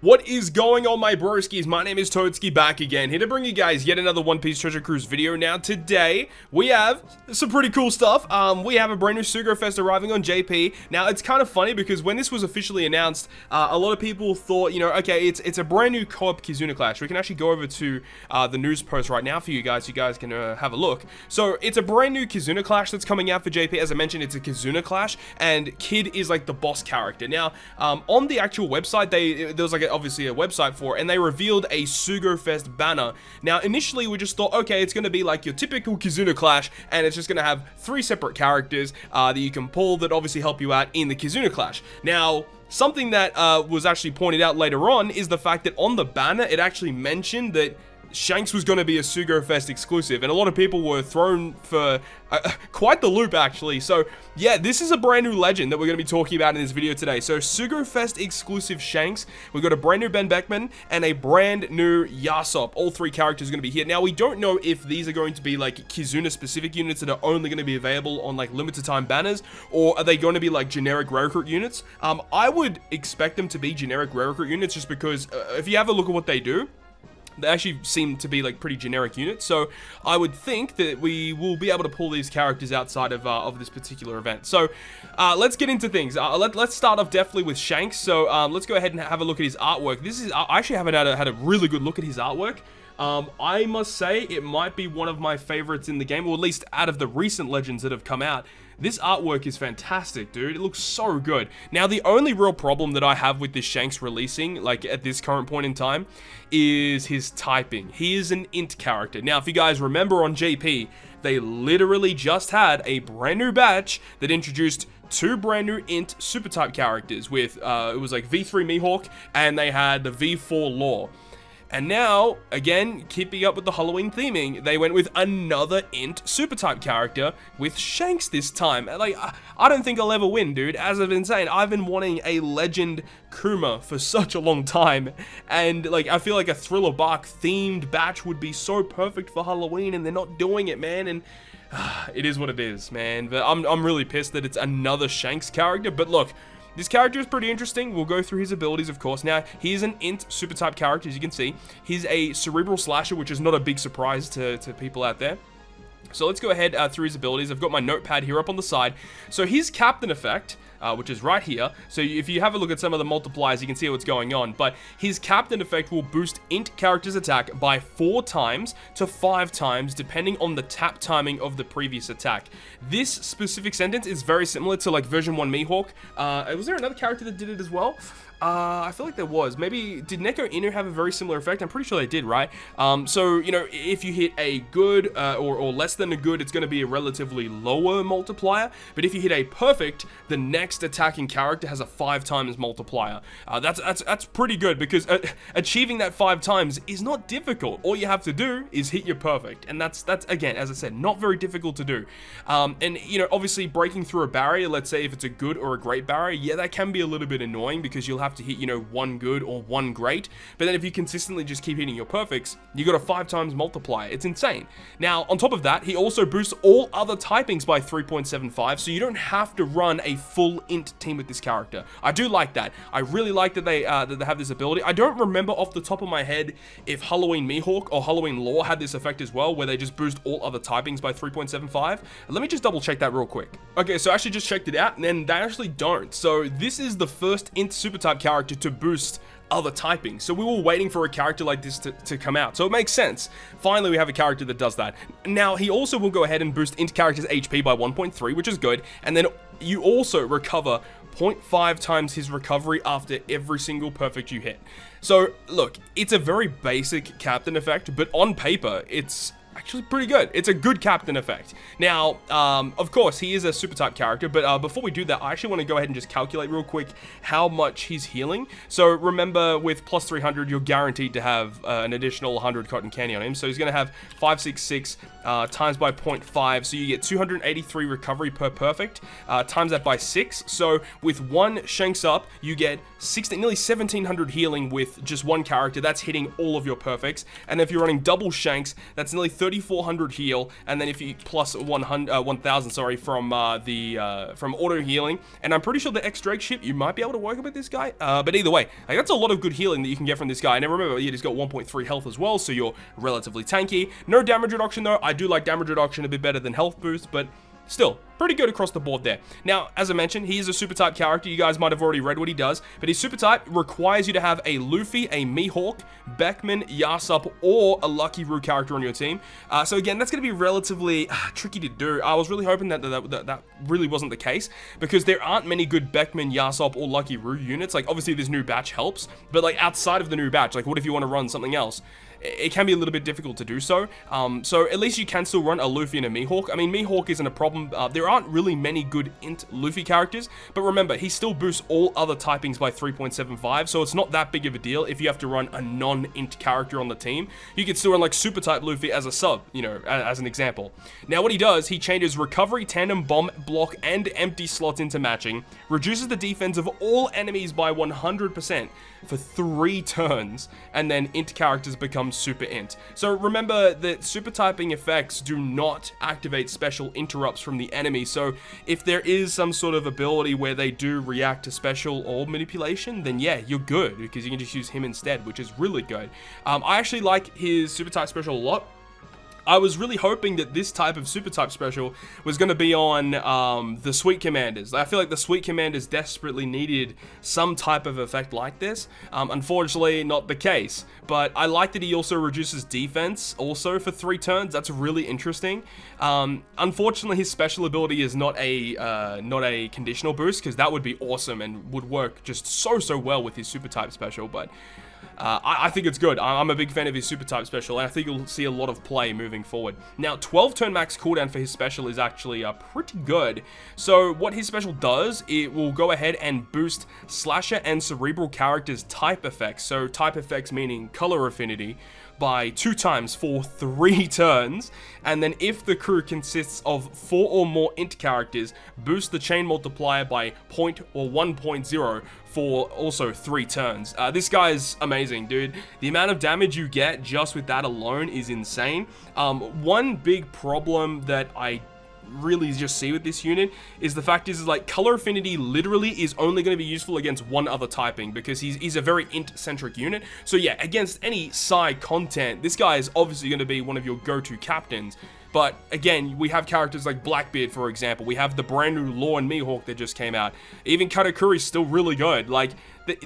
What is going on, my broskiis? My name is Toadskii, back again, here to bring you guys yet another One Piece Treasure Cruise video. Now today, we have some pretty cool stuff. We have a brand new Sugo Fest arriving on JP. Now, it's kind of funny because when this was officially announced, a lot of people thought, you know, okay, it's a brand new co-op Kizuna Clash. We can actually go over to the news post right now for you guys. You guys can have a look. So, it's a brand new Kizuna Clash that's coming out for JP. As I mentioned, it's a Kizuna Clash, and Kid is like the boss character. Now, on the actual website, there was like obviously a website for it, and they revealed a Sugo Fest banner. Now, initially, we just thought, okay, it's going to be like your typical Kizuna Clash, and it's just going to have 3 separate characters that you can pull that obviously help you out in the Kizuna Clash. Now, something that was actually pointed out later on is the fact that on the banner, it actually mentioned that Shanks was going to be a Sugo Fest exclusive, and a lot of people were thrown for quite the loop, actually. So, yeah, this is a brand new legend that we're going to be talking about in this video today. So, Sugo Fest exclusive Shanks, we've got a brand new Ben Beckman, and a brand new Yasop. All 3 characters are going to be here. Now, we don't know if these are going to be, like, Kizuna-specific units that are only going to be available on, like, limited-time banners, or are they going to be, like, generic rare recruit units? I would expect them to be generic rare recruit units, just because if you have a look at what they do, they actually seem to be like pretty generic units, so I would think that we will be able to pull these characters outside of this particular event. So let's get into things. Let's start off definitely with Shanks. So let's go ahead and have a look at his artwork. I actually haven't had a really good look at his artwork. I must say it might be one of my favorites in the game, or at least out of the recent legends that have come out. This artwork is fantastic, dude. It looks so good. Now, the only real problem that I have with this Shanks releasing, like at this current point in time, is his typing. He is an int character. Now, if you guys remember on JP, they literally just had a brand new batch that introduced 2 brand new int super type characters with, it was like V3 Mihawk, and they had the V4 Law. And now, again, keeping up with the Halloween theming, they went with another int super type character with Shanks this time. Like, I don't think I'll ever win, dude. As I've been saying, I've been wanting a legend Kuma for such a long time. And, like, I feel like a Thriller Bark themed batch would be so perfect for Halloween, and they're not doing it, man. And it is what it is, man. But I'm really pissed that it's another Shanks character. But look, this character is pretty interesting. We'll go through his abilities, of course. Now, he is an int super type character, as you can see. He's a cerebral slasher, which is not a big surprise to people out there. So let's go ahead through his abilities. I've got my notepad here up on the side. So his captain effect, which is right here. So if you have a look at some of the multipliers, you can see what's going on. But his captain effect will boost int character's attack by 4 times to 5 times, depending on the tap timing of the previous attack. This specific sentence is very similar to like version 1 Mihawk. Was there another character that did it as well? I feel like there was. Maybe, did Neko Inu have a very similar effect? I'm pretty sure they did, right? So, you know, if you hit a good or less than a good, it's going to be a relatively lower multiplier. But if you hit a perfect, the next attacking character has a 5 times multiplier. That's pretty good, because achieving that 5 times is not difficult. All you have to do is hit your perfect. And that's again, as I said, not very difficult to do. And, you know, obviously breaking through a barrier, let's say if it's a good or a great barrier, yeah, that can be a little bit annoying, because you'll have to hit, you know, 1 good or 1 great. But then if you consistently just keep hitting your perfects, you got a 5 times multiplier. It's insane. Now, on top of that, he also boosts all other typings by 3.75, so you don't have to run a full int team with this character. I do like that. I really like that they have this ability. I don't remember off the top of my head if Halloween Mihawk or Halloween Law had this effect as well, where they just boost all other typings by 3.75. Let me just double check that real quick. Okay, so I actually just checked it out, and they actually don't. So this is the first int super type character to boost other typing. So we were waiting for a character like this to come out. So it makes sense. Finally, we have a character that does that. Now, he also will go ahead and boost int character's HP by 1.3, which is good. And then you also recover 0.5 times his recovery after every single perfect you hit. So, look, it's a very basic captain effect, but on paper, it's actually pretty good. It's a good captain effect. Now, of course, he is a super type character, but before we do that, I actually want to go ahead and just calculate real quick how much he's healing. So remember, with plus 300, you're guaranteed to have an additional 100 cotton candy on him. So he's going to have 566 times by 0.5, so you get 283 recovery per perfect, times that by 6. So with 1 Shanks up, you get nearly 1700 healing with just 1 character. That's hitting all of your perfects. And if you're running double Shanks, that's nearly 3,400 heal, and then if you plus 1,000, sorry, from from auto healing, and I'm pretty sure the X-Drake ship, you might be able to work with this guy, but either way, like, that's a lot of good healing that you can get from this guy. And remember, he's got 1.3 health as well, so you're relatively tanky. No damage reduction though. I do like damage reduction a bit better than health boost, but still, pretty good across the board there. Now, as I mentioned, he is a super type character. You guys might have already read what he does, but his super type requires you to have a Luffy, a Mihawk, Beckman, Yasop, or a Lucky Roo character on your team. So again, that's going to be relatively tricky to do. I was really hoping that really wasn't the case, because there aren't many good Beckman, Yasop, or Lucky Roo units. Like, obviously, this new batch helps, but like outside of the new batch, like, what if you want to run something else? It can be a little bit difficult to do so. So at least you can still run a Luffy and a Mihawk. I mean, Mihawk isn't a problem. There aren't really many good int Luffy characters, but remember, he still boosts all other typings by 3.75, so it's not that big of a deal if you have to run a non-int character on the team. You could still run like super type Luffy as a sub, you know, as an example. Now what he does, he changes recovery, tandem, bomb, block, and empty slots into matching, reduces the defense of all enemies by 100% for 3 turns, and then int characters become super int. So remember that super typing effects do not activate special interrupts from the enemy, so if there is some sort of ability where they do react to special or manipulation, then yeah, you're good, because you can just use him instead, which is really good. I actually like his super type special a lot. I was really hoping that this type of super type special was going to be on the Sweet Commanders. I feel like the Sweet Commanders desperately needed some type of effect like this. Unfortunately, not the case. But I like that he also reduces defense also for 3 turns. That's really interesting. Unfortunately, his special ability is not a conditional boost, because that would be awesome and would work just so well with his super type special. But I think it's good. I'm a big fan of his super type special, and I think you'll see a lot of play moving forward. Now, 12 turn max cooldown for his special is actually pretty good. So what his special does, it will go ahead and boost Slasher and Cerebral characters' type effects. So type effects meaning color affinity, by 2 times for 3 turns, and then if the crew consists of 4 or more int characters, boost the chain multiplier by 0 or 1.0 for also 3 turns. This guy's amazing, dude. The amount of damage you get just with that alone is insane. One big problem that I really just see with this unit is the fact is like color affinity literally is only going to be useful against one other typing, because he's a very int centric unit. So yeah, against any psi content, this guy is obviously going to be one of your go-to captains. But again, we have characters like Blackbeard, for example. We have the brand new Law and Mihawk that just came out. Even Katakuri's still really good. Like,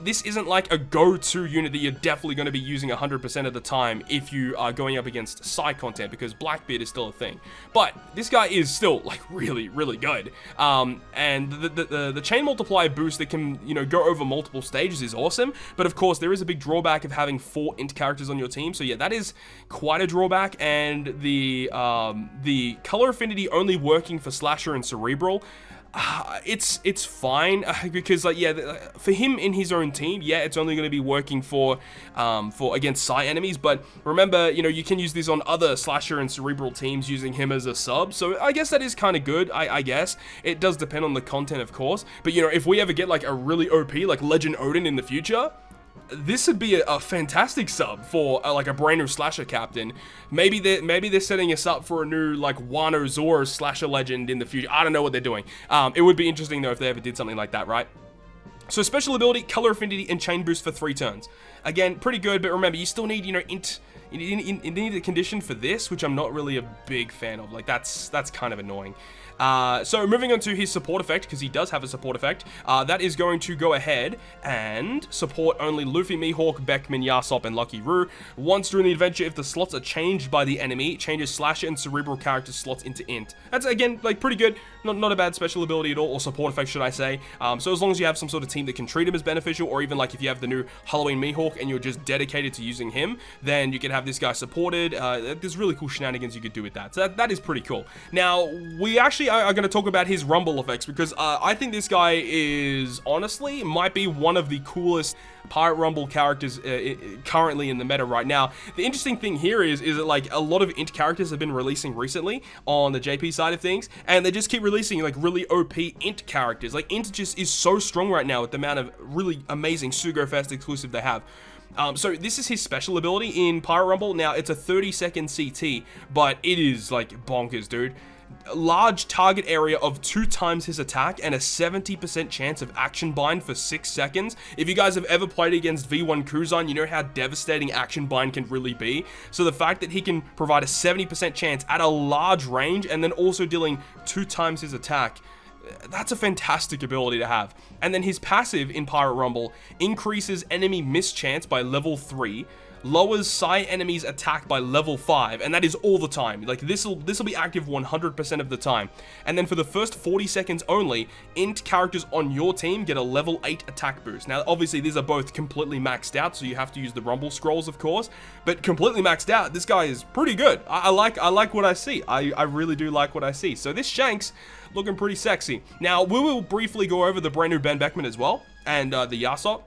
this isn't like a go-to unit that you're definitely going to be using 100% of the time if you are going up against side content, because Blackbeard is still a thing. But this guy is still like really good. And the chain multiplier boost that can, you know, go over multiple stages is awesome. But of course, there is a big drawback of having 4 int characters on your team. So yeah, that is quite a drawback. And the color affinity only working for Slasher and Cerebral, it's fine, because like, yeah, for him in his own team, yeah, it's only going to be working for against psi enemies. But remember, you know, you can use this on other Slasher and Cerebral teams using him as a sub, so I guess that is kind of good. I guess it does depend on the content, of course, but you know, if we ever get like a really OP like Legend Odin in the future, this would be a fantastic sub for like a brand new Slasher captain. Maybe they're setting us up for a new like Wano Zoro Slasher legend in the future. I don't know what they're doing. It would be interesting though if they ever did something like that, right? So special ability, color affinity, and chain boost for 3 turns. Again, pretty good, but remember, you still need, you know, you need a condition for this, which I'm not really a big fan of. Like, that's kind of annoying. So moving on to his support effect, because he does have a support effect, that is going to go ahead and support only Luffy, Mihawk, Beckman, Yasop, and Lucky Roo. Once during the adventure, if the slots are changed by the enemy, it changes Slasher and Cerebral character slots into int. That's, again, like, pretty good. Not a bad special ability at all, or support effect, should I say. So as long as you have some sort of team that can treat him as beneficial, or even like if you have the new Halloween Mihawk and you're just dedicated to using him, then you can have this guy supported. There's really cool shenanigans you could do with that. So that is pretty cool. Now, we actually are going to talk about his rumble effects, because I think this guy is, honestly, might be one of the coolest Pirate Rumble characters currently in the meta right now. The interesting thing here is that like a lot of int characters have been releasing recently on the JP side of things, and they just keep releasing like really OP int characters. Like, int just is so strong right now with the amount of really amazing Sugo Fest exclusive they have. So this is his special ability in Pirate Rumble. Now, it's a 30-second CT, but it is, like, bonkers, dude. Large target area of 2 times his attack and a 70% chance of action bind for 6 seconds. If you guys have ever played against V1 Kuzan, you know how devastating action bind can really be. So the fact that he can provide a 70% chance at a large range and then also dealing 2 times his attack, that's a fantastic ability to have. And then his passive in Pirate Rumble increases enemy miss chance by level 3, lowers Psi enemies attack by level 5, and that is all the time. Like, this'll be active 100% of the time. And then for the first 40 seconds only, int characters on your team get a level 8 attack boost. Now, obviously, these are both completely maxed out, so you have to use the Rumble scrolls, of course, but completely maxed out, this guy is pretty good. I like what I see. I really do like what I see. So this Shanks looking pretty sexy. Now, we will briefly go over the brand new Ben Beckman as well, and the Yasop.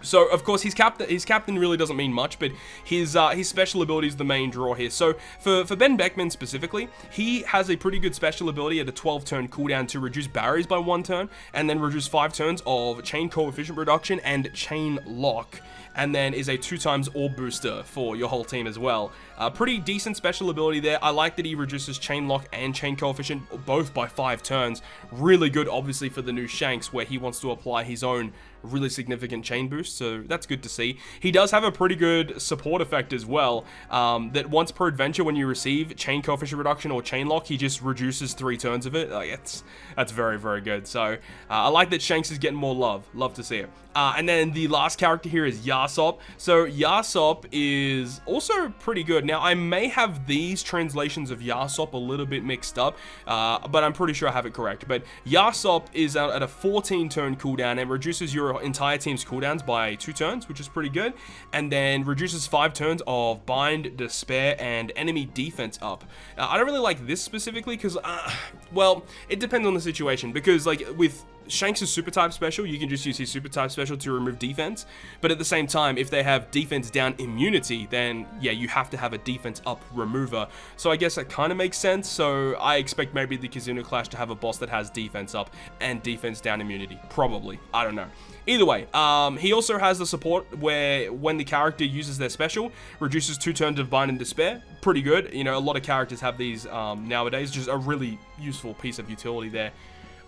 So, of course, his captain really doesn't mean much, but his special ability is the main draw here. So, for Ben Beckman specifically, he has a pretty good special ability at a 12-turn cooldown to reduce barriers by 1 turn, and then reduce 5 turns of chain coefficient reduction and chain lock, and then is a 2 times orb booster for your whole team as well. Pretty decent special ability there. I like that he reduces chain lock and chain coefficient both by 5 turns. Really good, obviously, for the new Shanks, where he wants to apply his own really significant chain boost, so that's good to see. He does have a pretty good support effect as well, that once per adventure when you receive chain coefficient reduction or chain lock, he just reduces 3 turns of it. Like, that's very, very good. So I like that Shanks is getting more love to see it. And then the last character here is Yasop. So Yasop is also pretty good. Now, I may have these translations of Yasop a little bit mixed up, but I'm pretty sure I have it correct. But Yasop is out at a 14-turn cooldown and reduces your entire team's cooldowns by 2 turns, which is pretty good, and then reduces 5 turns of bind, despair, and enemy defense up. I don't really like this specifically because, well, it depends on the situation, because, like, with Shanks' super type special, you can just use his super type special to remove defense, but at the same time, if they have defense down immunity, then yeah, you have to have a defense up remover. So I guess that kind of makes sense. So I expect maybe the Kizuna Clash to have a boss that has defense up and defense down immunity. Probably. I don't know. Either way, he also has the support where when the character uses their special, reduces 2 turns of bind and despair. Pretty good. You know, a lot of characters have these nowadays. Just a really useful piece of utility there.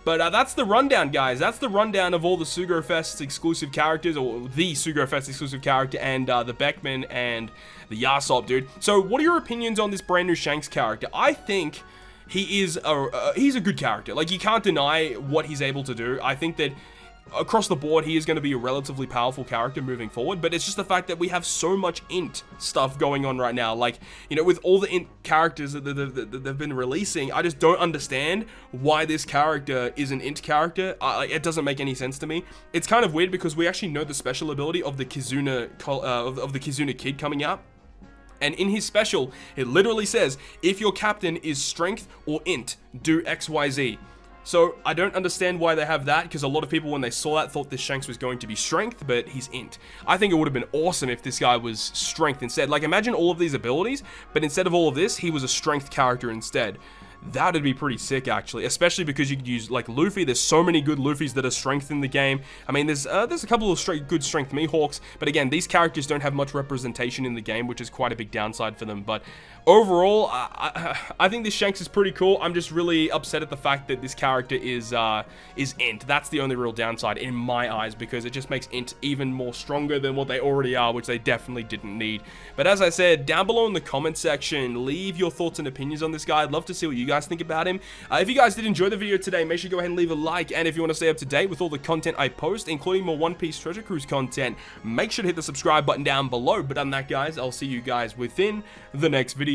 But that's the rundown, guys. That's the rundown of all the SugoFest exclusive characters, or the SugoFest exclusive character, and the Beckman and the Yasop, dude. So what are your opinions on this brand new Shanks character? I think he's a good character. Like, you can't deny what he's able to do. I think that across the board, he is going to be a relatively powerful character moving forward, but it's just the fact that we have so much int stuff going on right now. Like, you know, with all the int characters that they've been releasing, I just don't understand why this character is an int character. It doesn't make any sense to me. It's kind of weird because we actually know the special ability of the Kizuna, of the Kizuna Kid coming out. And in his special, it literally says, if your captain is strength or int, do XYZ. So I don't understand why they have that, because a lot of people when they saw that thought this Shanks was going to be strength, but he's int. I think it would have been awesome if this guy was strength instead. Like, imagine all of these abilities, but instead of all of this, he was a strength character instead. That would be pretty sick, actually, especially because you could use, like, Luffy. There's so many good Luffys that are strength in the game. I mean, there's a couple of good strength Mihawks, but again, these characters don't have much representation in the game, which is quite a big downside for them. But overall, I think this Shanks is pretty cool. I'm just really upset at the fact that this character is int. That's the only real downside in my eyes, because it just makes int even more stronger than what they already are, which they definitely didn't need. But as I said, down below in the comment section, leave your thoughts and opinions on this guy. I'd love to see what you guys think about him. If you guys did enjoy the video today, make sure you go ahead and leave a like, and if you want to stay up to date with all the content I post, including more One Piece Treasure Cruise content, make sure to hit the subscribe button down below. But other than that, guys, I'll see you guys within the next video.